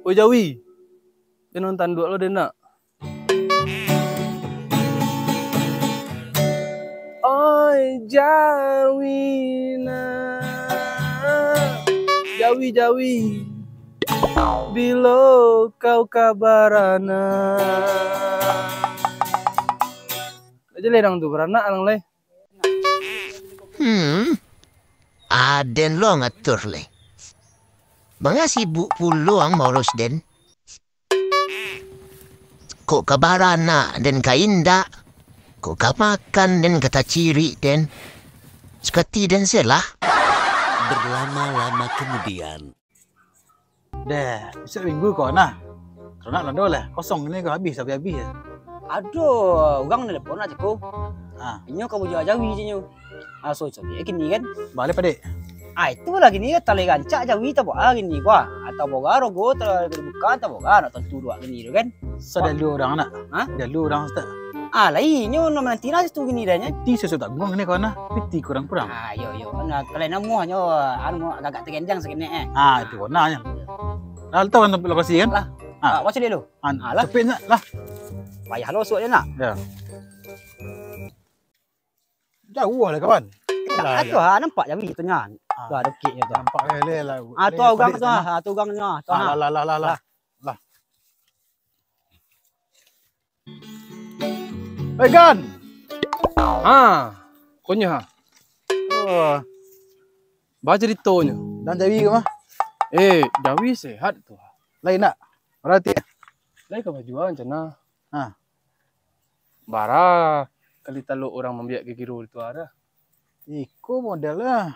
Oi Jawi, dia nonton dua lo deh nak. Oi Jawi nak, Jawi, bila kau kabarana. Aja ledang tu beranak lang leh. Aden lo ngatur le. Mga sibuk puluang moros den. Kok kabarana den kainda. Kok kamakan den kata ciri den. Sekati den selah. Berlama-lama kemudian. Dah, besok minggu kau nah. Kalau nak lando lah, kosong ni kau habis sampai habis. Aduh, orang nelpon aja ko. Inyo kamu jual Jawi je nyo. So gini kan. Balik padik. Itu lagi ni tali gancak Jawi tak boleh gini gua. Atau boga rogo terbuka tak boga nak tentu dua gini kan. So dah lu orang nak. Dah lu orang ustaz. Lainnya nama nanti lah tu gini dah nya. Ti sesuatu tak gong ni kau nah. Piti kurang-kurang. Yo. Nah, kalau namu hanya anu agak tergenjang sekini itu warnanya. Dah tahu kan lokasi kan? Lah. Macam dia lu. Lah. Cepet nak lah. Payah lo suat je nak. Ya. Jauh lah kawan. Tu nampak Jawi tu nya. Tu ada kek tu. Nampak leh lah. Tu orang tu tu orang nya. Lah. Hey Gan. Konya baca ceritanya. Dan Jawi ke mah? Jawi sehat tu. Lain nak. Berarti. Lain kau jual cina. Bara kali talu orang membiak ke kiro itu ada. Iko model lah.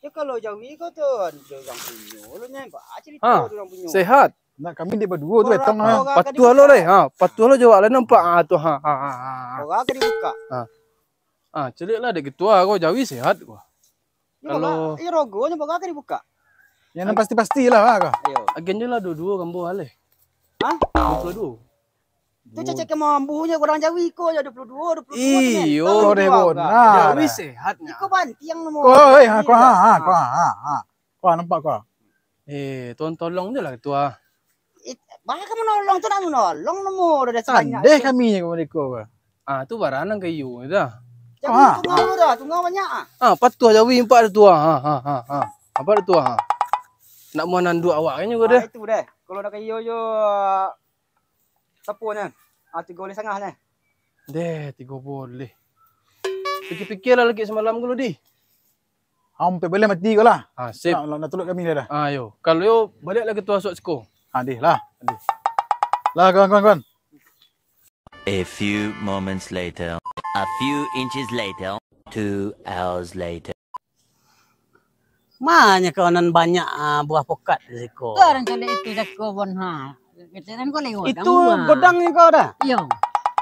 Ya kalau Jawi kau tu orang punya. Lu nya baca cerita orang punya. Sehat. Nak kami dia berdua tu betong lah. Patuh lo leh. Patuh lo jawab lah nampak tu. Orang ke dibuka. Celik lah dek ketua kau Jawi sehat kau. Kalau ya rogonya boga ke dibuka. Yang pasti-pastilah kau. Ayo. Agennya lah dua-dua kambo haleh. Dua-dua. Tu cecek mambunya orang Jawi ko ya 22 22. Iyo rebon. Jawi sehatnya. Iko bantiang nemu. Kau nampak kau. Tolong je lah ketua. Bah kamu nolong tu nak menolong nemu dah tanya. Deh kami yang mereka. Tu baranang kayu dah. Jawi tungau dah, tungau banyak. Patuh Jawi empat tua. Apa tua? Nak mau nandu awak kan juga deh. Itu deh. Kalau nak kayu yo sapunya. 3 boleh setengah ni. Deh, 3 boleh. Fikir-fikir lah lagi semalam dulu di. Hampir boleh mati kau lah. Sip. Nak tolong kami dah. Ayo. Kalau yo balik lagi ketua sok sko. Deh lah. Lah kawan. A few moments later. A few inches later. 2 hours later. Mana kawanan banyak buah pokat di siko. Tu orang cari itu sako bon Keteran kau lewat. Itu godang ni kau dah. Yo.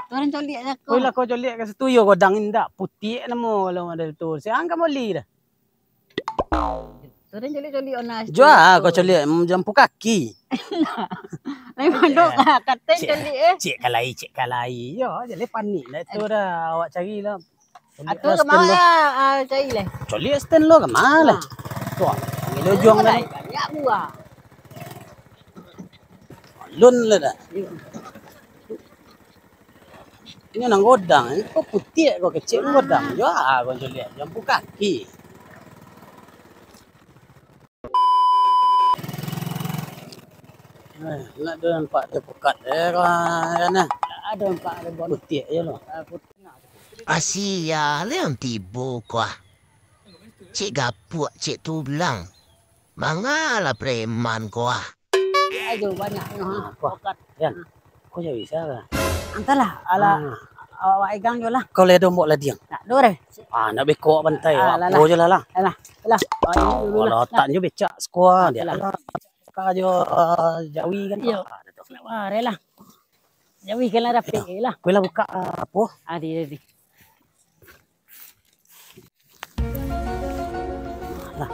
Tu orang cari sako. Kau lah kau cari kat situ yo godang indak putih nama kalau ada tu. Siang kamu beli dah. Tu orang cari onas. Jual kau cari jampu kaki. Lain mandok lah kata cari Cik kalai. Yo jadi panik lah itu dah awak cari lah. Atau kemana cari lah. Cari stand lo kemana lah. Tu. Lo juang lah. Banyak buah. Lun lah dah. Ini nang godang, ini kok putih kok kecil godang. Ya, kau lihat jampu kaki. Nak ada nampak ada pokat kan? Ada nampak ada putih je lo. Asia leang tibo kau. Cik gapuk, cik tulang. Mangalah preman kau. Ayo banyak pokat. Ya, kau jadi bisa lah. Antara ala awak igang jo lah. Kau lihat dombok lah dia. Nak dore. Nak bekok bantai. Kau je lah. Lah. Kalau tak je becak sekolah dia. buka aja Jawi kan. Yo. Wah, rela. Jawi kala rapi lah. Kue lah buka apa? Adi. Lah.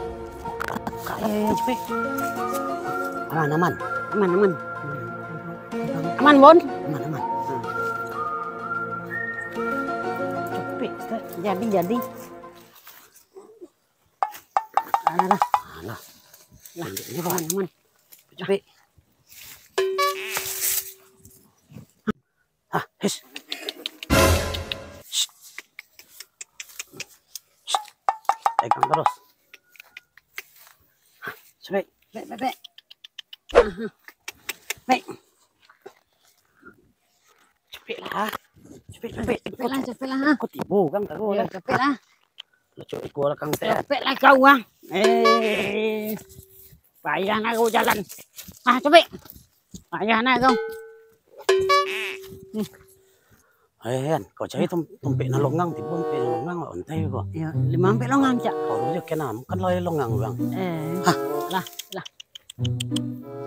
Buka cepet. Aman. Aman, Bon. Aman. Cepet, jadi. Alah. Alah. Ini aman. Cepet. Hish. Pegang terus. Cepet. Baik. Cepet lah. Cepet lah. Kau tipu kan tahu lah. Cepet lah. Lucu ikut lah kang teh. Cepet lah kau ah. Payah nak kau jalan. Cepet. Payah nak kau. Kan, kau cari tumpek na longang, tipu tumpek na longang lah ontai kau. Ya, 5 ampek longang cak. Kau dulu kenam kan loy longang bang. Lah.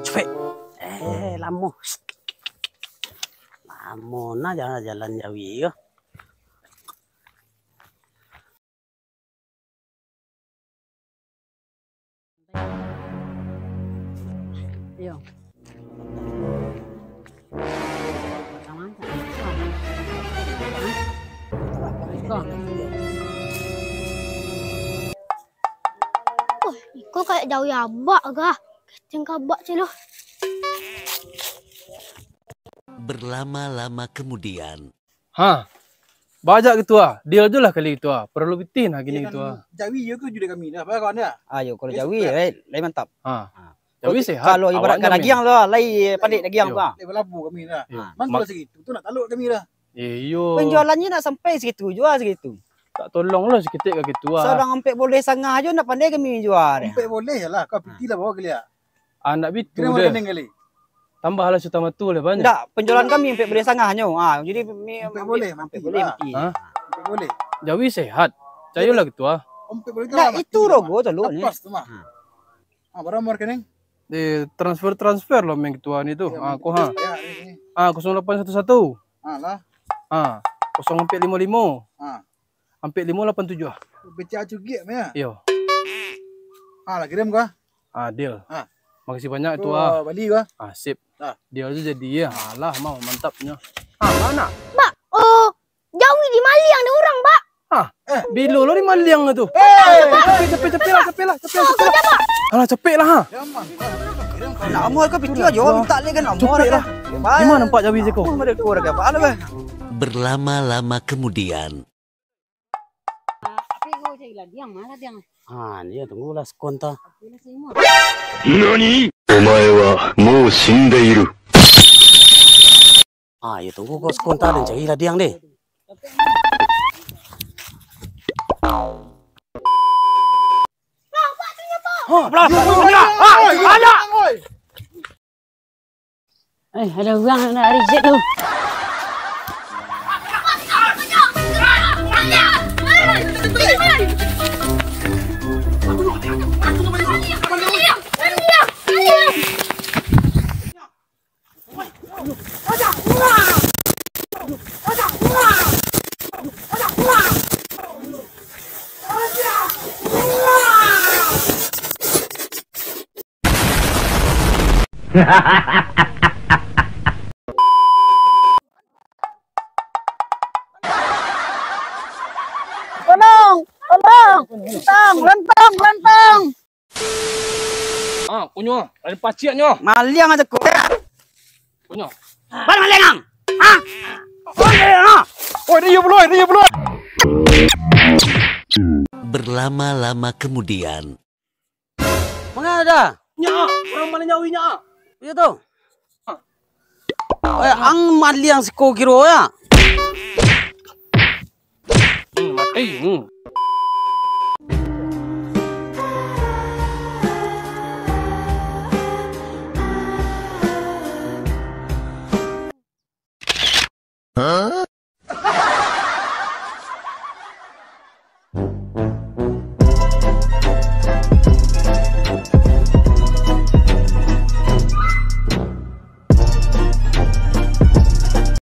Cepet. Lamo. Nah jalan Jawi yo. Yo. Kau kayak jauh ya bak gah. Keceng kabak celo. Berlama-lama kemudian. Bajak gitu ah. Deal je lah kali gitu ah. Perlu bitin lah gini gitu ah. Jawi yo tu juga kami dah. Apa kawan dia? Ayo kalau Jawi lain mantap. Jawi sehat. Kalau ibaratkan dagiang tu lain padik dagiang tu. Lepas labu kami dah. Ya. Mantul segitu. Tu nak taluk kami dah. Iyo. Penjualannya nak sampai segitu, jual segitu. Tak tolong lah sikit ke gitu ah. Seorang ampek boleh sangah aja nak pandai kami jual. Sampai boleh lah. Kau piti lah bawa kali ya. Anak bitu Kena dia. makan kali. Tambahlah suta matu lah banyak. Tak, penjualan kami ampek boleh sangahnya. Jadi Ampek boleh, ampek mati boleh lah. mati. Ampek boleh. Jawi sehat. Cayolah gitu ah. Ampek boleh Nah, itu rogo tu lu ni. Lepas tu mah. Berapa nomor kening? Di transfer lah main gituan itu. Aku ha. Ya, ini. 0811. Lah. 0455. Ah. Hampir 587 ah. Becak cugik ya. Yo. Lah kirim kau. Deal. Ah. Makasih banyak tu ah. Bali kau. Sip. Ah. Deal je jadi ya. Alah mau mantapnya. Mana? Bak, Jawi di Maliang ada orang, Bak. Bilo lo ni maliang tu. Cepet lah. Alah cepet lah ha. Jaman. Lama ke piti aja minta lagi kan lama Cepet lah. Di mana nampak Jawi Zeko? Mana keluar ke apa lah. Berlama-lama kemudian. Tapi kau cari lah diam, malah diam. Ni tunggulah sekonta. Bila semua. 何お前はもう死んでいる。Ya tunggu kau sekonta dan cari lah diang deh. Ada orang nak reject tu. Lentang. Kunyo. Ada paciaknya. Maliang aja kau. Kunyo. Mana maliang? Dia belum. Berlama-lama kemudian. Mana ada? Nya, orang mana nyawinya? Ya tu. Ang maliang si kau kira ya. Mati.